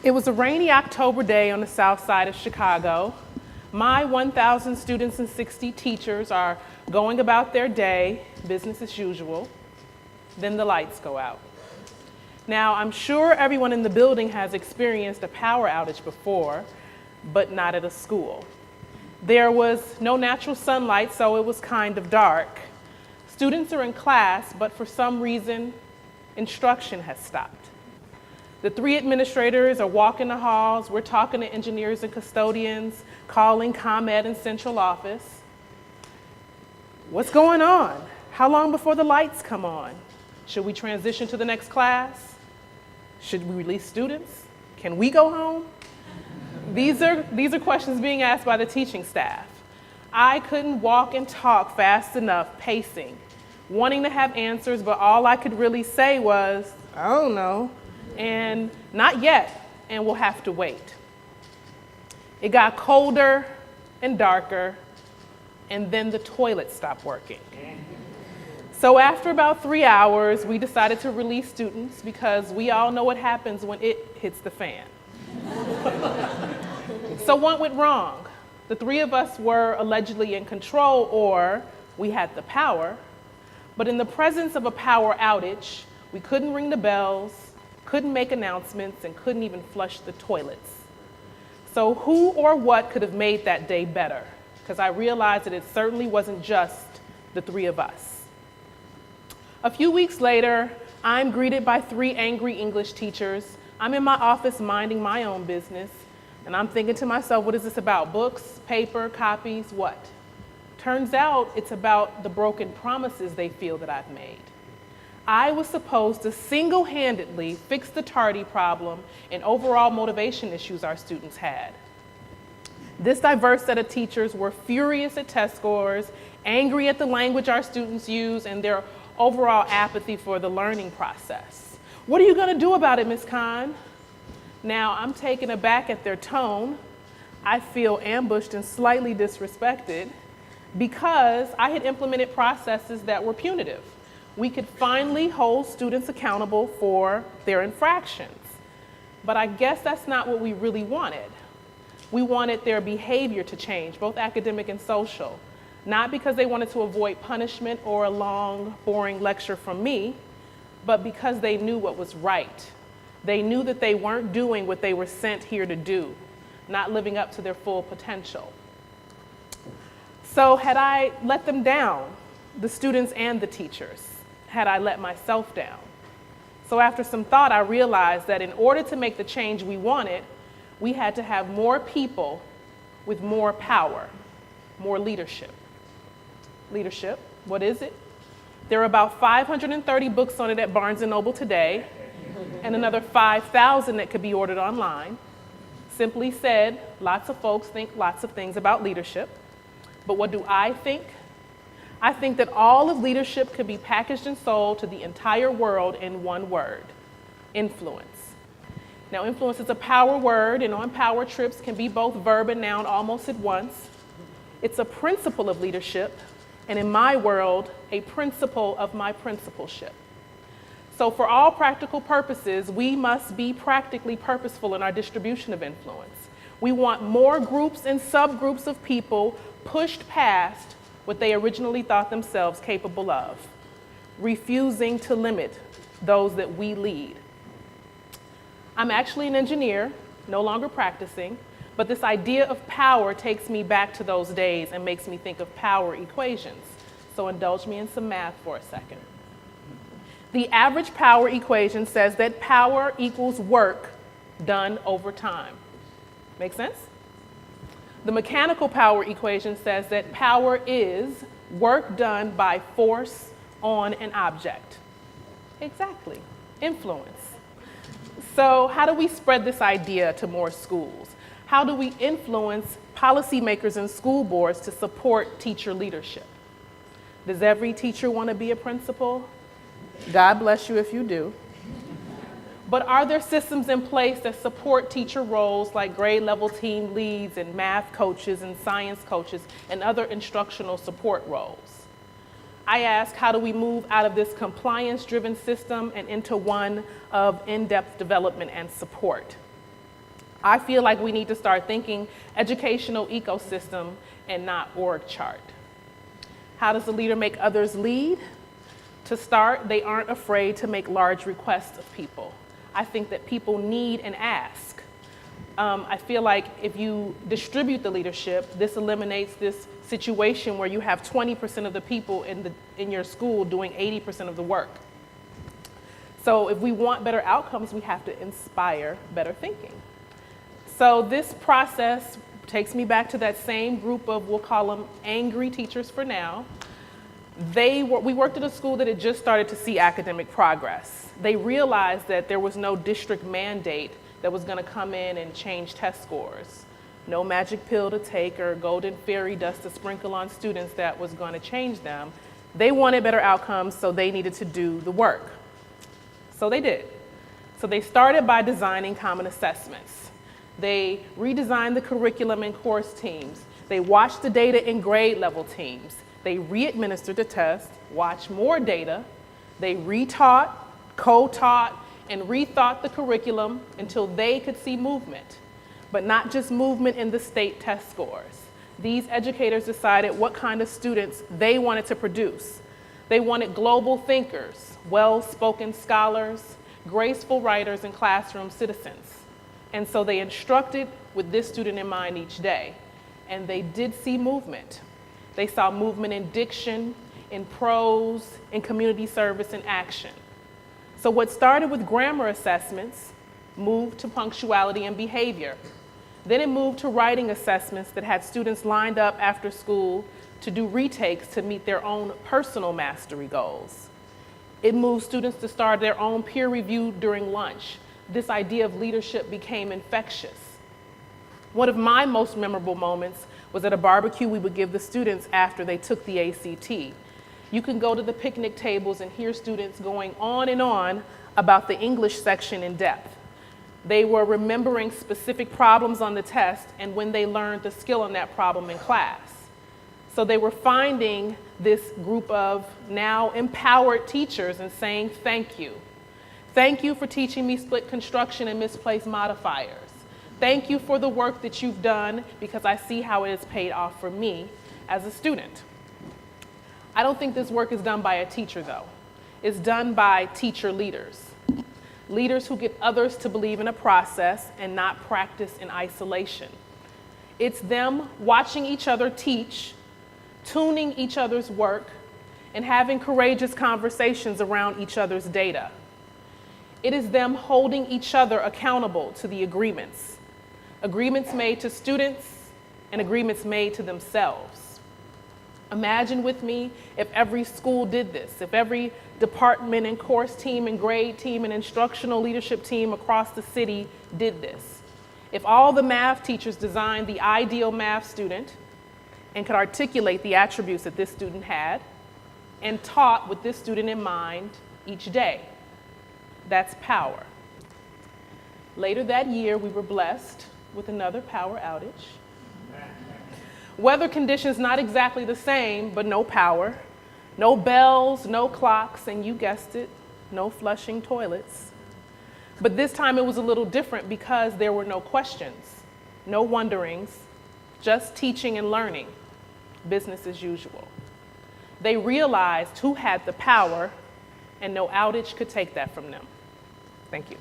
It was a rainy October day on the south side of Chicago. My 1,000 students and 60 teachers are going about their day, business as usual. Then the lights go out. Now, I'm sure everyone in the building has experienced a power outage before, but not at a school. There was no natural sunlight, so it was kind of dark. Students are in class, but for some reason, instruction has stopped. The 3 administrators are walking the halls. We're talking to engineers and custodians, calling ComEd and central office. What's going on? How long before the lights come on? Should we transition to the next class? Should we release students? Can we go home? These are questions being asked by the teaching staff. I couldn't walk and talk fast enough, pacing, wanting to have answers, but all I could really say was, I don't know, and not yet, and we'll have to wait. It got colder and darker, and then the toilet stopped working. So after about 3 hours, we decided to release students because we all know what happens when it hits the fan. So what went wrong? The 3 of us were allegedly in control, or we had the power, but in the presence of a power outage, we couldn't ring the bells, couldn't make announcements, and couldn't even flush the toilets. So who or what could have made that day better? Because I realized that it certainly wasn't just the 3 of us. A few weeks later, I'm greeted by 3 angry English teachers. I'm in my office minding my own business, and I'm thinking to myself, what is this about? Books, paper, copies, what? Turns out it's about the broken promises they feel that I've made. I was supposed to single-handedly fix the tardy problem and overall motivation issues our students had. This diverse set of teachers were furious at test scores, angry at the language our students use, and their overall apathy for the learning process. What are you going to do about it, Ms. Khan? Now, I'm taken aback at their tone. I feel ambushed and slightly disrespected because I had implemented processes that were punitive. We could finally hold students accountable for their infractions. But I guess that's not what we really wanted. We wanted their behavior to change, both academic and social, not because they wanted to avoid punishment or a long, boring lecture from me, but because they knew what was right. They knew that they weren't doing what they were sent here to do, not living up to their full potential. So had I let them down, the students and the teachers? Had I let myself down? So after some thought, I realized that in order to make the change we wanted, we had to have more people with more power, more leadership. Leadership, what is it? There are about 530 books on it at Barnes & Noble today, and another 5,000 that could be ordered online. Simply said, lots of folks think lots of things about leadership. But what do I think? I think that all of leadership could be packaged and sold to the entire world in one word: influence. Now, influence is a power word, and on power trips can be both verb and noun almost at once. It's a principle of leadership, and in my world, a principle of my principalship. So for all practical purposes, we must be practically purposeful in our distribution of influence. We want more groups and subgroups of people pushed past what they originally thought themselves capable of, refusing to limit those that we lead. I'm actually an engineer, no longer practicing, but this idea of power takes me back to those days and makes me think of power equations. So indulge me in some math for a second. The average power equation says that power equals work done over time. Make sense? The mechanical power equation says that power is work done by force on an object. Exactly, influence. So how do we spread this idea to more schools? How do we influence policymakers and school boards to support teacher leadership? Does every teacher want to be a principal? God bless you if you do. But are there systems in place that support teacher roles like grade level team leads and math coaches and science coaches and other instructional support roles? I ask, how do we move out of this compliance-driven system and into one of in-depth development and support? I feel like we need to start thinking educational ecosystem and not org chart. How does a leader make others lead? To start, they aren't afraid to make large requests of people. I think that people need and ask. I feel like if you distribute the leadership, this eliminates this situation where you have 20% of the people in your school doing 80% of the work. So if we want better outcomes, we have to inspire better thinking. So this process takes me back to that same group of, we'll call them angry teachers for now. We worked at a school that had just started to see academic progress. They realized that there was no district mandate that was going to come in and change test scores. No magic pill to take or golden fairy dust to sprinkle on students that was going to change them. They wanted better outcomes, so they needed to do the work. So they did. So they started by designing common assessments. They redesigned the curriculum in course teams. They watched the data in grade level teams. They re-administered the test, watched more data. They retaught, co-taught, and rethought the curriculum until they could see movement, but not just movement in the state test scores. These educators decided what kind of students they wanted to produce. They wanted global thinkers, well-spoken scholars, graceful writers, and classroom citizens. And so they instructed with this student in mind each day. And they did see movement. They saw movement in diction, in prose, in community service, and action. So what started with grammar assessments moved to punctuality and behavior. Then it moved to writing assessments that had students lined up after school to do retakes to meet their own personal mastery goals. It moved students to start their own peer review during lunch. This idea of leadership became infectious. One of my most memorable moments was at a barbecue we would give the students after they took the ACT. You can go to the picnic tables and hear students going on and on about the English section in depth. They were remembering specific problems on the test and when they learned the skill on that problem in class. So they were finding this group of now empowered teachers and saying, thank you. Thank you for teaching me split construction and misplaced modifiers. Thank you for the work that you've done because I see how it has paid off for me as a student. I don't think this work is done by a teacher though. It's done by teacher leaders. Leaders who get others to believe in a process and not practice in isolation. It's them watching each other teach, tuning each other's work, and having courageous conversations around each other's data. It is them holding each other accountable to the agreements. Agreements made to students and agreements made to themselves. Imagine with me if every school did this, if every department and course team and grade team and instructional leadership team across the city did this. If all the math teachers designed the ideal math student and could articulate the attributes that this student had and taught with this student in mind each day. That's power. Later that year, we were blessed with another power outage. Weather conditions not exactly the same, but no power, no bells, no clocks, and you guessed it, no flushing toilets. But this time it was a little different because there were no questions, no wonderings, just teaching and learning, business as usual. They realized who had the power and no outage could take that from them. Thank you.